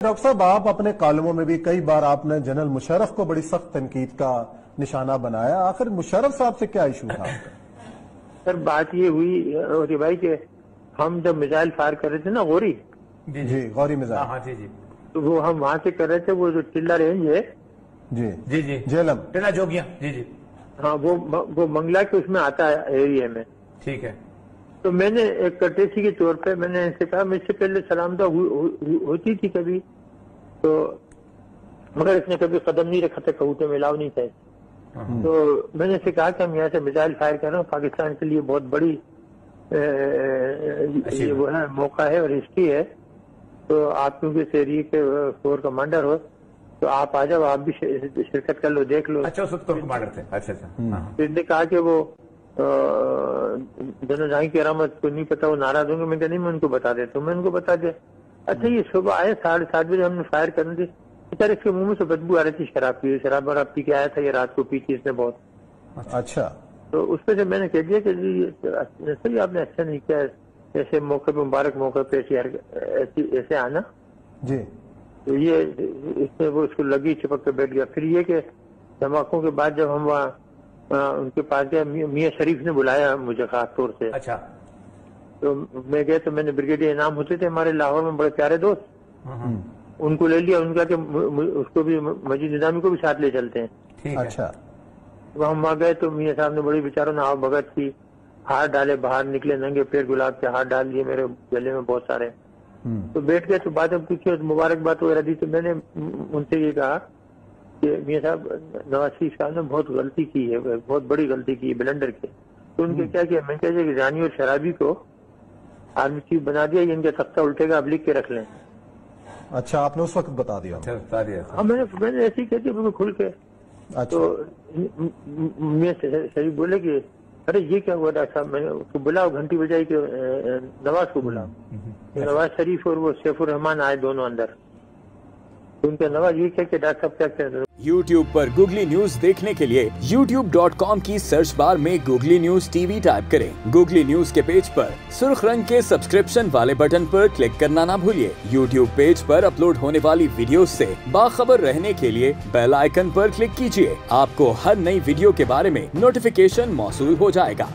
Doctor साहब, आप अपने कालमों में भी कई बार आपने जनरल मुशर्रफ को बड़ी सख्त तनकीद का निशाना बनाया। आखिर मुशर्रफ साहब से क्या इशू था आपका? सर बात ये हुई भाई कि हम जब मिसाइल फायर कर रहे थे ना गौरी जी गौरी मिसाइल, हाँ जी जी, तो वो हम वहां से कर रहे थे। वो जो टिल्ला रेंज है जी जी जी, जेलम टिल्ला जोगिया, जी जी, हाँ, वो मंगला के उसमें आता है एरिया में। ठीक है। तो मैंने एक कर्टेसी के तौर पे मैंने इनसे कहा, मुझसे पहले सलामता होती थी कभी, तो मगर इसने कभी कदम नहीं रखा था, कबूतर में अलाउ नहीं था। तो मैंने इसे कहा कि हम यहाँ से मिसाइल फायर कर रहे हैं, पाकिस्तान के लिए बहुत बड़ी ये वो है मौका है और हिस्ट्री है। तो आप क्योंकि इस एरिया के कोर कमांडर हो तो आप आ जाओ, आप भी शिरकत कर लो, देख लो। अच्छा, उस वक्त कोर कमांडर थे। अच्छा अच्छा। तो इसने कहा कि वो जनरल जहां की करामत को नहीं पता, वो नाराज होंगे। मैं नहीं, मैं उनको बता देता हूँ। मैं उनको बता दिया। अच्छा, ये सुबह आए 7:30 बजे, हमने फायर करने थे। बेचारे इसके मुंह में से बदबू आ रही थी शराब की। शराब वराब पी के आया था, ये रात को पी थी इसने बहुत। अच्छा, तो उस पर से मैंने कह दिया कि जी आपने अच्छा नहीं किया, ऐसे मौके पे, मुबारक मौके पे ऐसे आना जी। तो ये इसमें वो उसको लगी, चिपक के बैठ गया। फिर ये कि धमाकों के बाद जब हम वहाँ उनके पास गए, मियाँ शरीफ ने बुलाया मुझे खास तौर से। अच्छा। तो मैं गया, तो मैंने ब्रिगेडियर इनाम होते थे हमारे लाहौर में, बड़े प्यारे दोस्त, उनको ले लिया। उनका कि उसको भी, मजीद निजामी को भी साथ ले चलते हैं। अच्छा, हम वहाँ गए तो मियाँ साहब ने बड़ी बेचारों ने आओ भगत की हाथ डाले, बाहर निकले नंगे पेट, गुलाब के हाथ डाल दिए मेरे गले में बहुत सारे। तो बैठ गए, तो बात अब पूछी, मुबारकबाद वगैरह दी। तो मैंने उनसे ये कहा कि मियाँ साहब, नवाज शरीफ साहब ने बहुत गलती की है, बहुत बड़ी गलती की है, ब्लंडर की। तो उनके क्या किया, मैं कहते कि जानी और शराबी को आर्मी चीफ बना दिया, इनका तख्ता उल्टेगा, अब लिख के रख लें। अच्छा, आपने उस वक्त बता दिया? अच्छा, बता दिया। हाँ, मैंने ऐसे ही कहती बिल्कुल खुल के। अच्छा। तो मैं शरीफ बोले कि अरे ये क्या हुआ डॉक्टर साहब, मैंने उसको बुलाओ, घंटी बजाई कि नवाज को बुलाओ। नवाज शरीफ और वो सैफुर रहमान आए दोनों अंदर। तो उनका नवाज ये क्या कि डॉक्टर साहब क्या कह रहे हैं। YouTube पर गूगली न्यूज देखने के लिए youtube.com की सर्च बार में गूगली न्यूज टीवी टाइप करें। गूगली न्यूज के पेज पर सुर्ख रंग के सब्सक्रिप्शन वाले बटन पर क्लिक करना ना भूलिए। YouTube पेज पर अपलोड होने वाली वीडियोस से बाखबर रहने के लिए बेल आइकन पर क्लिक कीजिए। आपको हर नई वीडियो के बारे में नोटिफिकेशन मौसूल हो जाएगा।